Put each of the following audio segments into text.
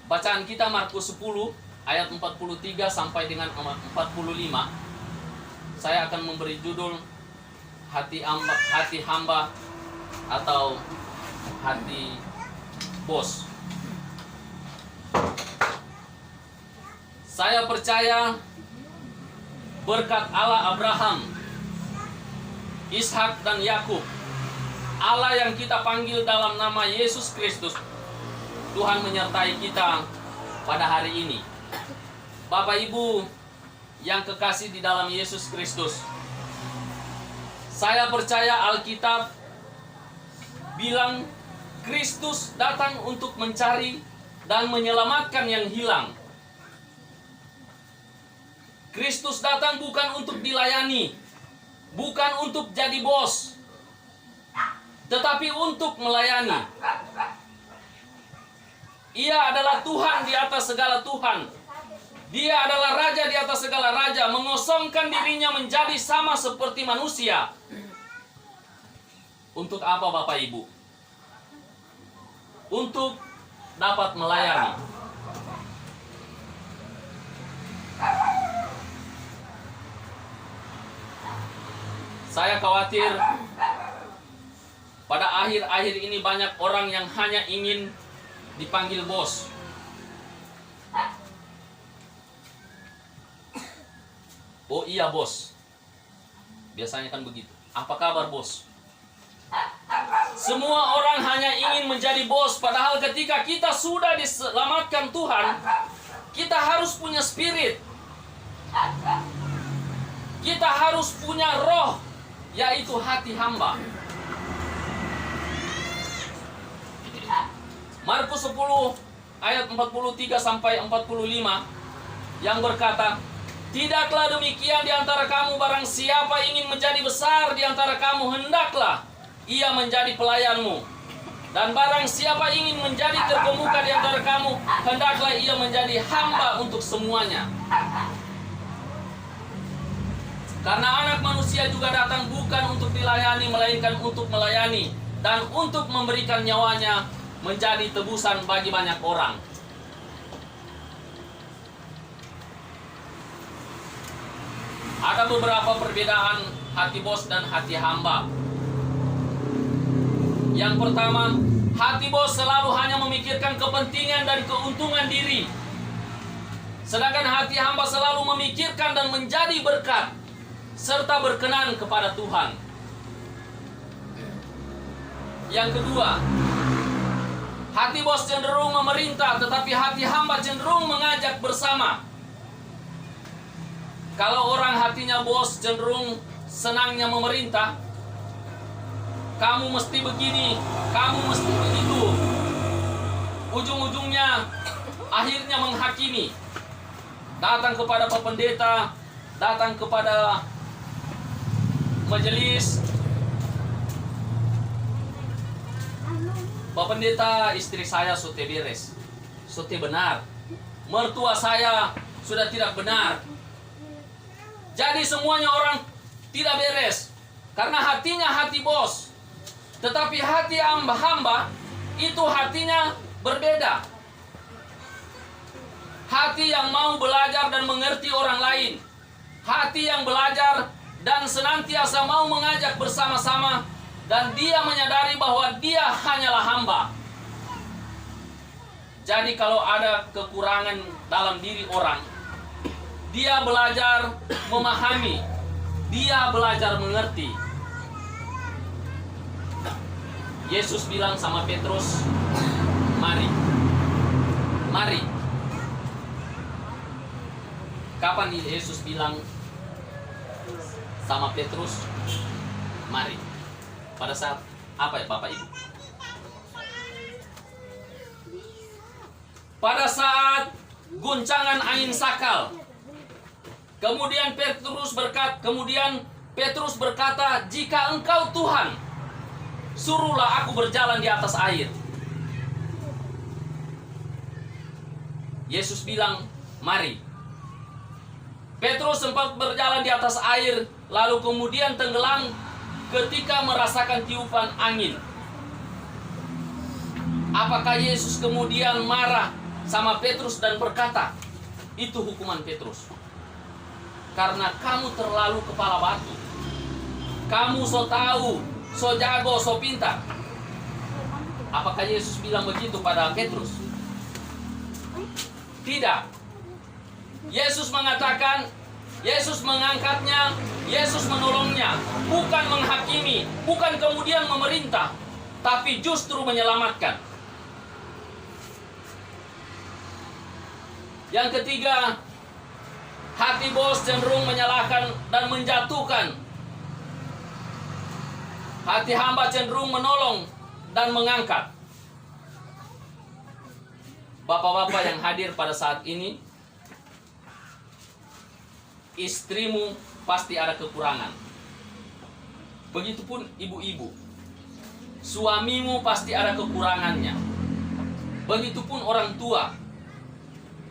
Bacaan kita Markus 10 ayat 43 sampai dengan 45. Saya akan memberi judul hati hamba atau hati bos. Saya percaya berkat Allah Abraham, Ishak dan Yakub, Allah yang kita panggil dalam nama Yesus Kristus, Tuhan menyertai kita pada hari ini. Bapak Ibu yang kekasih di dalam Yesus Kristus, saya percaya Alkitab bilang Kristus datang untuk mencari dan menyelamatkan yang hilang. Kristus datang bukan untuk dilayani, bukan untuk jadi bos, tetapi untuk melayani. Ia adalah Tuhan di atas segala Tuhan. Dia adalah Raja di atas segala Raja, mengosongkan dirinya menjadi sama seperti manusia. Untuk apa Bapak Ibu? Untuk dapat melayani. Saya khawatir pada akhir-akhir ini banyak orang yang hanya ingin dipanggil bos. Oh iya bos. Biasanya kan begitu. Apa kabar bos? Semua orang hanya ingin menjadi bos, padahal ketika kita sudah diselamatkan Tuhan, kita harus punya spirit. Kita harus punya roh, yaitu hati hamba. Markus 10 ayat 43 sampai 45 yang berkata, "Tidaklah demikian di antara kamu, barang siapa ingin menjadi besar di antara kamu, hendaklah ia menjadi pelayanmu. Dan barang siapa ingin menjadi terkemuka di antara kamu, hendaklah ia menjadi hamba untuk semuanya. Karena anak manusia juga datang bukan untuk dilayani, melainkan untuk melayani, dan untuk memberikan nyawanya menjadi tebusan bagi banyak orang." Ada beberapa perbedaan hati bos dan hati hamba. Yang pertama, hati bos selalu hanya memikirkan kepentingan dan keuntungan diri. Sedangkan hati hamba selalu memikirkan dan menjadi berkat serta berkenan kepada Tuhan. Yang kedua, hati bos cenderung memerintah, tetapi hati hamba cenderung mengajak bersama. Kalau orang hatinya bos cenderung senangnya memerintah, kamu mesti begini, kamu mesti begitu. Ujung-ujungnya akhirnya menghakimi. Datang kepada Pak Pendeta, datang kepada majelis. Pak Pendeta, istri saya sudah beres, sudah benar. Mertua saya sudah tidak benar. Jadi semuanya orang tidak beres, karena hatinya hati bos. Tetapi hati hamba itu hatinya berbeda. Hati yang mau belajar dan mengerti orang lain. Hati yang belajar dan senantiasa mau mengajak bersama-sama. Dan dia menyadari bahwa dia hanyalah hamba. Jadi kalau ada kekurangan dalam diri orang, dia belajar memahami, dia belajar mengerti. Yesus bilang sama Petrus, "Mari, mari." Kapan Yesus bilang sama Petrus, "Mari"? Pada saat apa ya Bapak Ibu? Pada saat guncangan angin sakal. Kemudian Petrus berkata, "Jika Engkau Tuhan, suruhlah aku berjalan di atas air." Yesus bilang, "Mari." Petrus sempat berjalan di atas air, lalu kemudian tenggelam ketika merasakan tiupan angin. Apakah Yesus kemudian marah sama Petrus dan berkata, itu hukuman Petrus. Karena kamu terlalu kepala batu. Kamu so tahu, so jago, so pintar. Apakah Yesus bilang begitu pada Petrus? Tidak. Yesus mengatakan, Yesus mengangkatnya, Yesus menolongnya, bukan menghakimi, bukan kemudian memerintah, tapi justru menyelamatkan. Yang ketiga, hati bos cenderung menyalahkan dan menjatuhkan. Hati hamba cenderung menolong dan mengangkat. Bapak-bapak yang hadir pada saat ini, istrimu pasti ada kekurangan. Begitupun ibu-ibu. Suamimu pasti ada kekurangannya. Begitupun orang tua.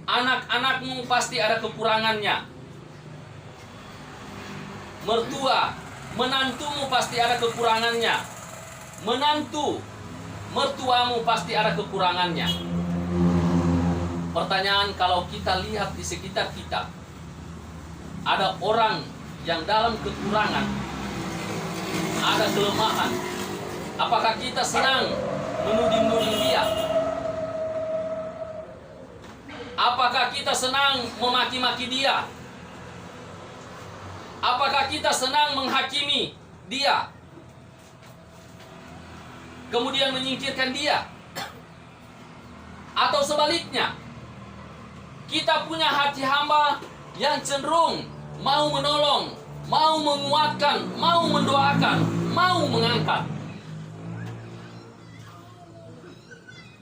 Anak-anakmu pasti ada kekurangannya. Mertua, menantumu pasti ada kekurangannya. Menantu, mertuamu pasti ada kekurangannya. Pertanyaan, kalau kita lihat di sekitar kita, ada orang yang dalam kekurangan, ada kelemahan, apakah kita senang menuding-nuding dia? Apakah kita senang memaki-maki dia? Apakah kita senang menghakimi dia? Kemudian menyingkirkan dia? Atau sebaliknya, kita punya hati hamba yang cenderung mau menolong, mau menguatkan, mau mendoakan, mau mengangkat.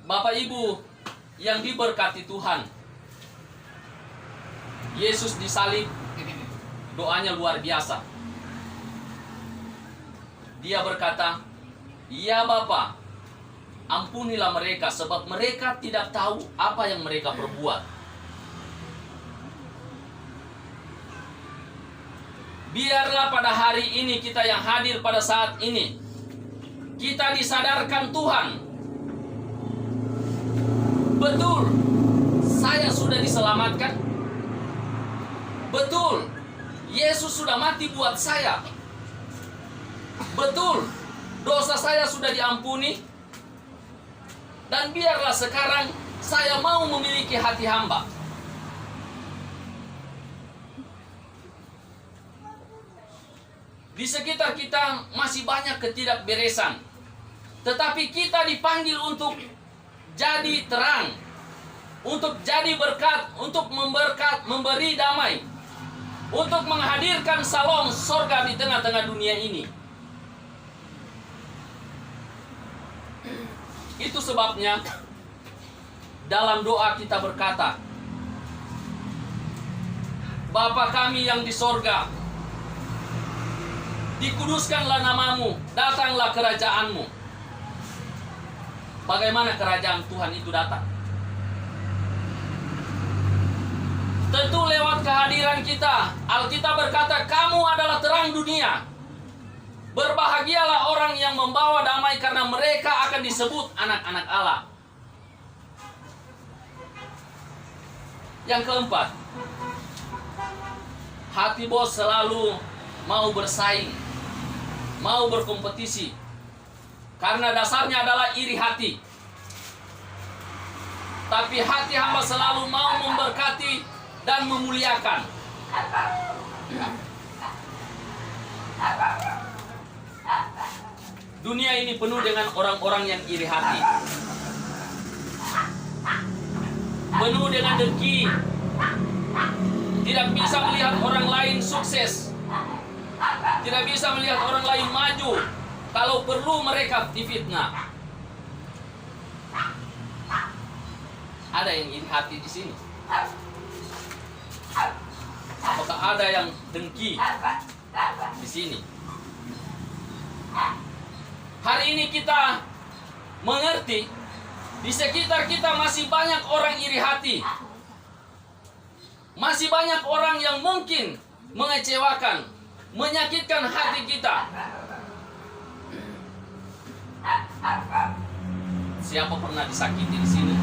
Bapak Ibu yang diberkati Tuhan, Yesus disalib, doanya luar biasa. Dia berkata, "Ya Bapa, ampunilah mereka, sebab mereka tidak tahu apa yang mereka perbuat." Biarlah pada hari ini kita yang hadir pada saat ini, kita disadarkan Tuhan. Betul, saya sudah diselamatkan. Betul, Yesus sudah mati buat saya. Betul, dosa saya sudah diampuni. Dan biarlah sekarang saya mau memiliki hati hamba. Di sekitar kita masih banyak ketidakberesan. Tetapi kita dipanggil untuk jadi terang, untuk jadi berkat, untuk memberi damai, untuk menghadirkan salom sorga di tengah-tengah dunia ini. Itu sebabnya dalam doa kita berkata, Bapa kami yang di sorga, dikuduskanlah namamu, datanglah kerajaanmu. Bagaimana kerajaan Tuhan itu datang? Tentu lewat kehadiran kita. Alkitab berkata, kamu adalah terang dunia. Berbahagialah orang yang membawa damai, karena mereka akan disebut anak-anak Allah. Yang keempat, hati bos selalu mau bersaing, mau berkompetisi, karena dasarnya adalah iri hati. Tapi hati hamba selalu mau memberkati dan memuliakan. Dunia ini penuh dengan orang-orang yang iri hati, penuh dengan dengki, tidak bisa melihat orang lain sukses, tidak bisa melihat orang lain maju. Kalau perlu mereka difitnah. Ada yang iri hati di sini? Apakah ada yang dengki di sini? Hari ini kita mengerti di sekitar kita masih banyak orang iri hati. Masih banyak orang yang mungkin mengecewakan, menyakitkan hati kita. Siapa pernah disakiti di sini?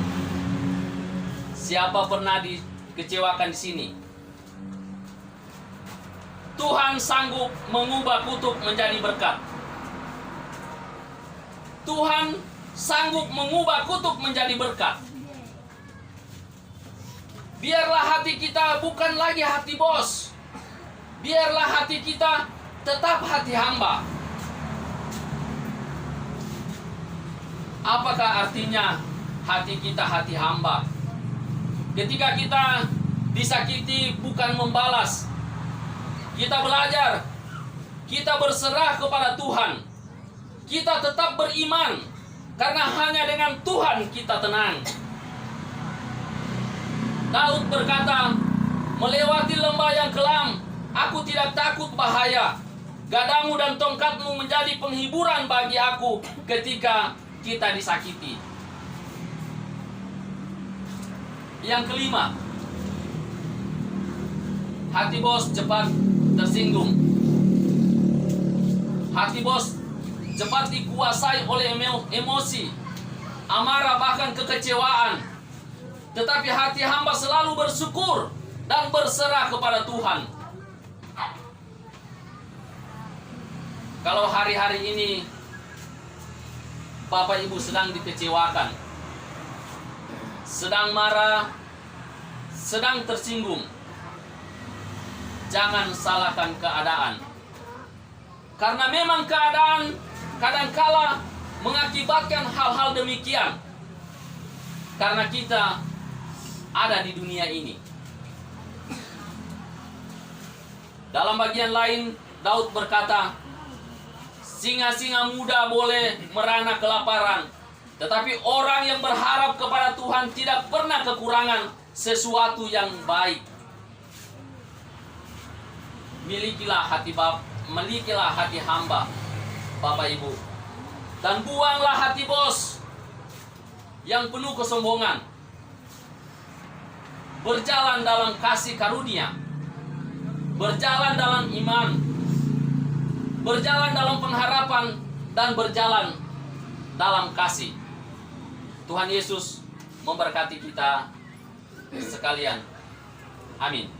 Siapa pernah dikecewakan di sini? Tuhan sanggup mengubah kutuk menjadi berkat. Tuhan sanggup mengubah kutuk menjadi berkat. Biarlah hati kita bukan lagi hati bos. Biarlah hati kita tetap hati hamba. Apakah artinya hati kita hati hamba? Ketika kita disakiti bukan membalas. Kita belajar, kita berserah kepada Tuhan. Kita tetap beriman, karena hanya dengan Tuhan kita tenang. Daud berkata, melewati lembah yang kelam, aku tidak takut bahaya. Gadamu dan tongkatmu menjadi penghiburan bagi aku ketika kita disakiti. Yang kelima, hati bos cepat tersinggung. Hati bos cepat dikuasai oleh emosi, amarah, bahkan kekecewaan. Tetapi hati hamba selalu bersyukur dan berserah kepada Tuhan. Kalau hari-hari ini Bapak Ibu sedang dikecewakan, sedang marah, sedang tersinggung, jangan salahkan keadaan. Karena memang keadaan kadangkala mengakibatkan hal-hal demikian. Karena kita ada di dunia ini. Dalam bagian lain, Daud berkata, singa-singa muda boleh merana kelaparan, tetapi orang yang berharap kepada Tuhan tidak pernah kekurangan sesuatu yang baik. Milikilah hati hamba, Bapak Ibu, dan buanglah hati bos yang penuh kesombongan. Berjalan dalam kasih karunia, berjalan dalam iman, berjalan dalam pengharapan, dan berjalan dalam kasih. Tuhan Yesus memberkati kita sekalian. Amin.